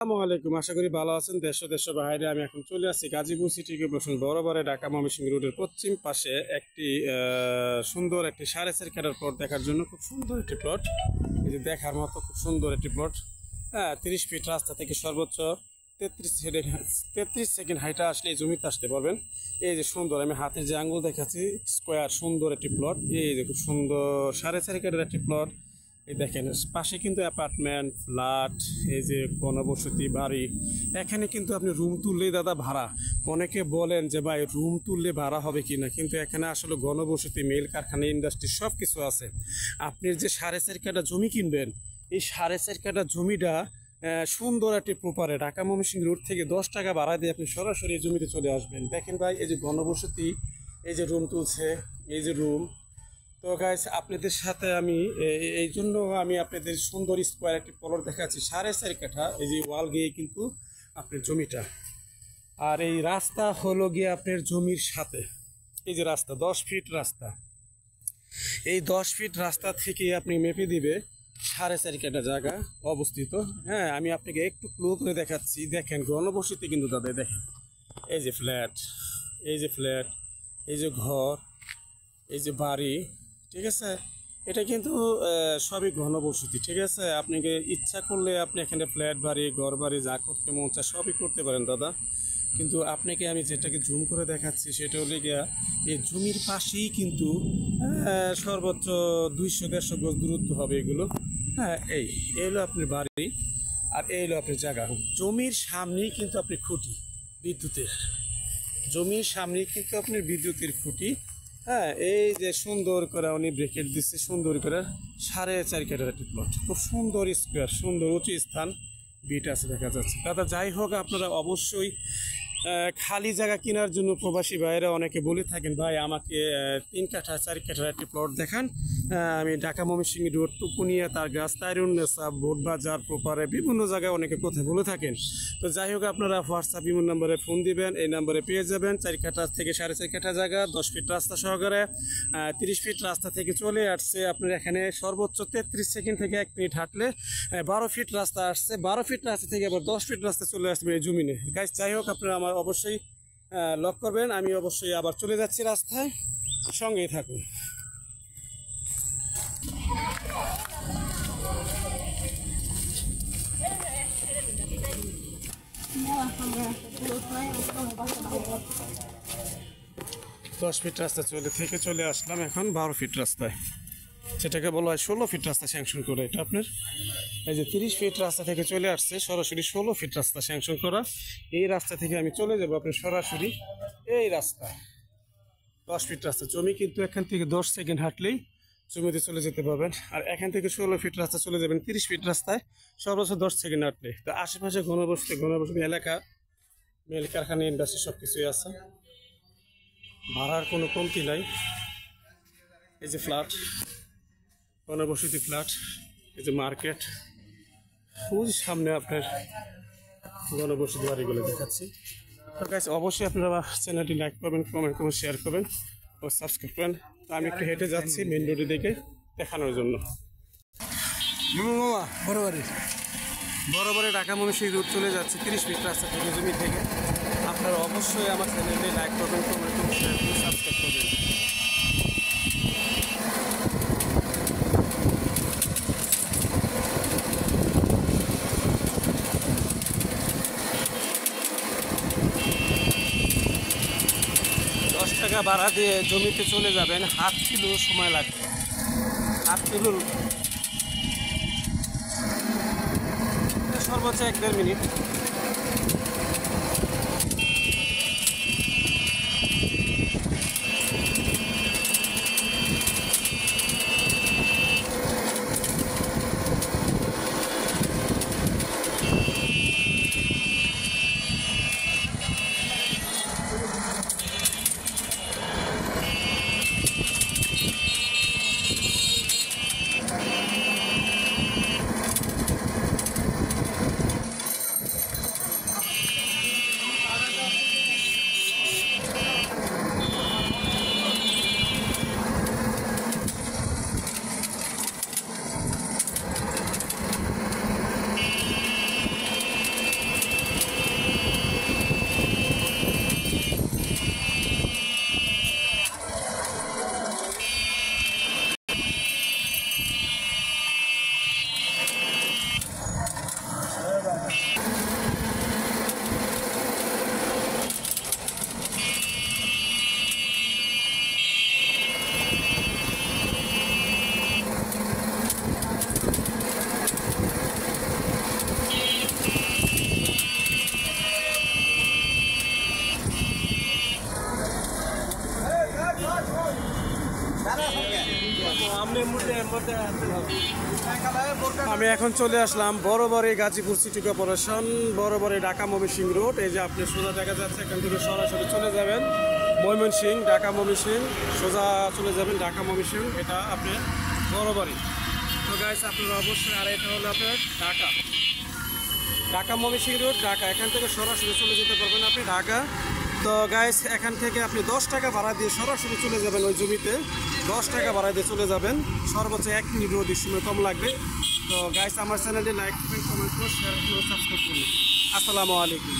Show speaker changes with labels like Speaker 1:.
Speaker 1: আসসালামু আলাইকুম। আশা করি ভালো আছেন। দেশ ও দেশের বাইরে আমি এখন চলে আসছি গাজীপুর সিটি কর্পোরেশন বরাবরে ঢাকা ময়মনসিংহ রোডের পশ্চিম পাশে একটি সুন্দর একটি 4.5 প্লট দেখার জন্য। খুব সুন্দর একটি প্লট, এই যে দেখার মতো খুব সুন্দর একটি প্লট। হ্যাঁ, 30 ফিট রাস্তা থেকে সর্বোচ্চ 33 সেকেন্ড হাইটা আসলে এই জমিতে আসতে পারবেন। এই যে সুন্দর, আমি হাতের যে আঙ্গুল দেখাচ্ছি, স্কোয়ার সুন্দর একটি প্লট। এই যে খুব সুন্দর 4.5 একটি প্লট। এই দেখেন পাশে কিন্তু অ্যাপার্টমেন্ট, ফ্ল্যাট, এই যে ঘনবসতি বাড়ি। এখানে কিন্তু আপনি রুম তুললেই দাদা ভাড়া। অনেকে বলেন যে ভাই রুম তুললে ভাড়া হবে কি না, কিন্তু এখানে আসলে ঘনবসতি, মিল কারখানা, ইন্ডাস্ট্রি সব কিছু আছে। আপনি যে 4.5 জমি কিনবেন, এই 4.5 জমিটা সুন্দর একটি প্রপারে ঢাকা ময়মনসিংহ রোড থেকে 10 টাকা ভাড়া দিয়ে আপনি সরাসরি জমিতে চলে আসবেন। দেখেন ভাই, এই যে ঘনবসতি, এই যে রুম তুলছে, এই যে রুম। তো গাইস, আপনাদের সাথে আমি এই জন্য আমি আপনাদের সুন্দর স্কোয়ার একটি প্লট দেখাচ্ছি 4.5 এই যে ওয়াল গিয়ে কিন্তু আপনার জমিটা। আর এই রাস্তা হলো গিয়ে আপনার জমির সাথে, এই যে রাস্তা 10 ফিট রাস্তা। এই 10 ফিট রাস্তা থেকে আপনি মেপে দিবে 4.5 জায়গা অবস্থিত। হ্যাঁ, আমি আপনাকে একটু ক্লো করে দেখাচ্ছি। দেখেন ঘনবসতি কিন্তু দাদা, দেখেন এই যে ফ্ল্যাট, এই যে ফ্ল্যাট, এই যে ঘর, এই যে বাড়ি। ঠিক আছে, এটা কিন্তু সবই ঘনবসতি। ঠিক আছে, আপনাকে ইচ্ছা করলে আপনি এখানে ফ্ল্যাট বাড়ি, ঘর বাড়ি যা করতে মন চায় সবই করতে পারেন দাদা। কিন্তু আপনাকে আমি যেটাকে জুম করে দেখাচ্ছি সেটা হলে গিয়া এই জমির পাশেই কিন্তু সর্বোচ্চ 200-150 গজ দূরত্ব হবে এগুলো। হ্যাঁ, এই হলো আপনার বাড়ি, আর এই হলো আপনার জায়গা। জমির সামনেই কিন্তু আপনি খুঁটি বিদ্যুতের, জমির সামনেই কিন্তু আপনার বিদ্যুতের খুঁটি। হ্যাঁ, এই যে সুন্দর করে উনি ব্রেকেট দিচ্ছে, সুন্দর করে 4.5 একটি প্লট, খুব সুন্দর স্কোয়ার, সুন্দর উঁচু স্থান, বিট আছে দেখা যাচ্ছে। দাদা যাই হোক, আপনারা অবশ্যই খালি জায়গা কেনার জন্য প্রবাসী ভাইয়েরা অনেকে বলে থাকেন, ভাই আমাকে 3 কাঠা 4 কাঠার একটি প্লট দেখান। আমি ঢাকা ময়মনসিংহ রোড, তুকুনিয়া, তার গাছ, তাইরুন্নেসা, বোটবাজার, প্রপারে বিভিন্ন জায়গায় অনেকে কথা বলে থাকেন। তো যাই হোক, আপনারা হোয়াটসঅ্যাপ ইমো নাম্বারে ফোন দিবেন, এই নাম্বারে পেয়ে যাবেন 4 কাঠা থেকে 4.5 কাঠা জায়গা, 10 ফিট রাস্তা সহকারে। 30 ফিট রাস্তা থেকে চলে আসছে আপনার এখানে সর্বোচ্চ 33 সেকেন্ড থেকে 1 মিনিট হাঁটলে 12 ফিট রাস্তা আসছে। 12 ফিট রাস্তা থেকে আবার 10 ফিট রাস্তা চলে আসবে এই জমিনে। গাইস, যাই হোক, আপনারা আমার অবশ্যই লক করবেন। আমি অবশ্যই আবার চলে যাচ্ছি রাস্তায়, সঙ্গেই থাকুন। দশ ফিট রাস্তা চলে আসলাম এখন 12 ফিট রাস্তায়, যেটাকে বলা হয় 16 ফিট রাস্তা স্যাংশন করে। এটা আপনার এই যে 30 ফিট রাস্তা থেকে চলে আসছে সরাসরি 16 ফিট রাস্তা স্যাংশন করা। এই রাস্তা থেকে আমি চলে যাবো আপনার সরাসরি এই রাস্তা 10 ফিট রাস্তা। জমি কিন্তু এখান থেকে 10 সেকেন্ড হাঁটলেই জমিতে চলে যেতে পারবেন। আর এখান থেকে 16 ফিট রাস্তা চলে যাবেন 30 ফিট রাস্তায় সর্বোচ্চ 10 সেকেন্ড হাঁটলে। তো আশেপাশে ঘনবসতি এলাকা, মিল কারখানা, ইন্ডাস্ট্রি সব কিছুই আছে, ভাড়ার কোনো কমতি নাই। এই যে ফ্ল্যাট, ঘনবসতি ফ্ল্যাট, এই যে মার্কেট, ওই সামনে আপনার ঘনবসতি বাড়িগুলো দেখাচ্ছি। তো গাইস, অবশ্যই আপনারা চ্যানেলটি লাইক করবেন, কমেন্ট করবেন, শেয়ার করবেন ও সাবস্ক্রাইব করবেন। তো আমি একটু হেঁটে যাচ্ছি মেন রোডের দিকে দেখানোর জন্য। বরাবরে ঢাকা ময়মনসিংহ রোড চলে যাচ্ছে 30 ফিট রাস্তা থেকে, জমি থেকে। আপনারা অবশ্যই আমার চ্যানেলটি লাইক করবেন, কমেন্ট করবেন, শেয়ার করবেন, সাবস্ক্রাইব করবেন। 10 টাকা ভাড়া দিয়ে জমিতে চলে যাবেন, হাফ কিলো সময় লাগবে, হাফ কিলো সর্বোচ্চ 1-1.5 মিনিট। আমি এখন চলে আসলাম বড়বাড়ি গাজীপুর সিটি কর্পোরেশন, বড়বাড়ি ঢাকা ময়মনসিংহ রোড। এই যে আপনি সোজা দেখা যাচ্ছে, এখান থেকে সরাসরি চলে যাবেন ময়মনসিংহ, ঢাকা ময়মনসিংহ, সোজা চলে যাবেন ঢাকা ময়মনসিংহ, এটা আপনার বড়বাড়ি। তো গাইস আপনারা অবশ্যই, আর এটা হলো আপনার ঢাকা, ঢাকা ময়মনসিংহ রোড, ঢাকা। এখান থেকে সরাসরি চলে যেতে পারবেন আপনি ঢাকা। তো গাইস এখান থেকে আপনি 10 টাকা ভাড়া দিয়ে সরাসরি চলে যাবেন ওই জমিতে, 10 টাকা ভাড়া দিয়ে চলে যাবেন, সর্বোচ্চ 1 মিনিট অধিক সময় কম লাগবে। তো গাইস আমার চ্যানেলটি লাইক করবেন, কমেন্ট করুন, শেয়ার করুন, সাবস্ক্রাইব করুন। আসসালামু আলাইকুম।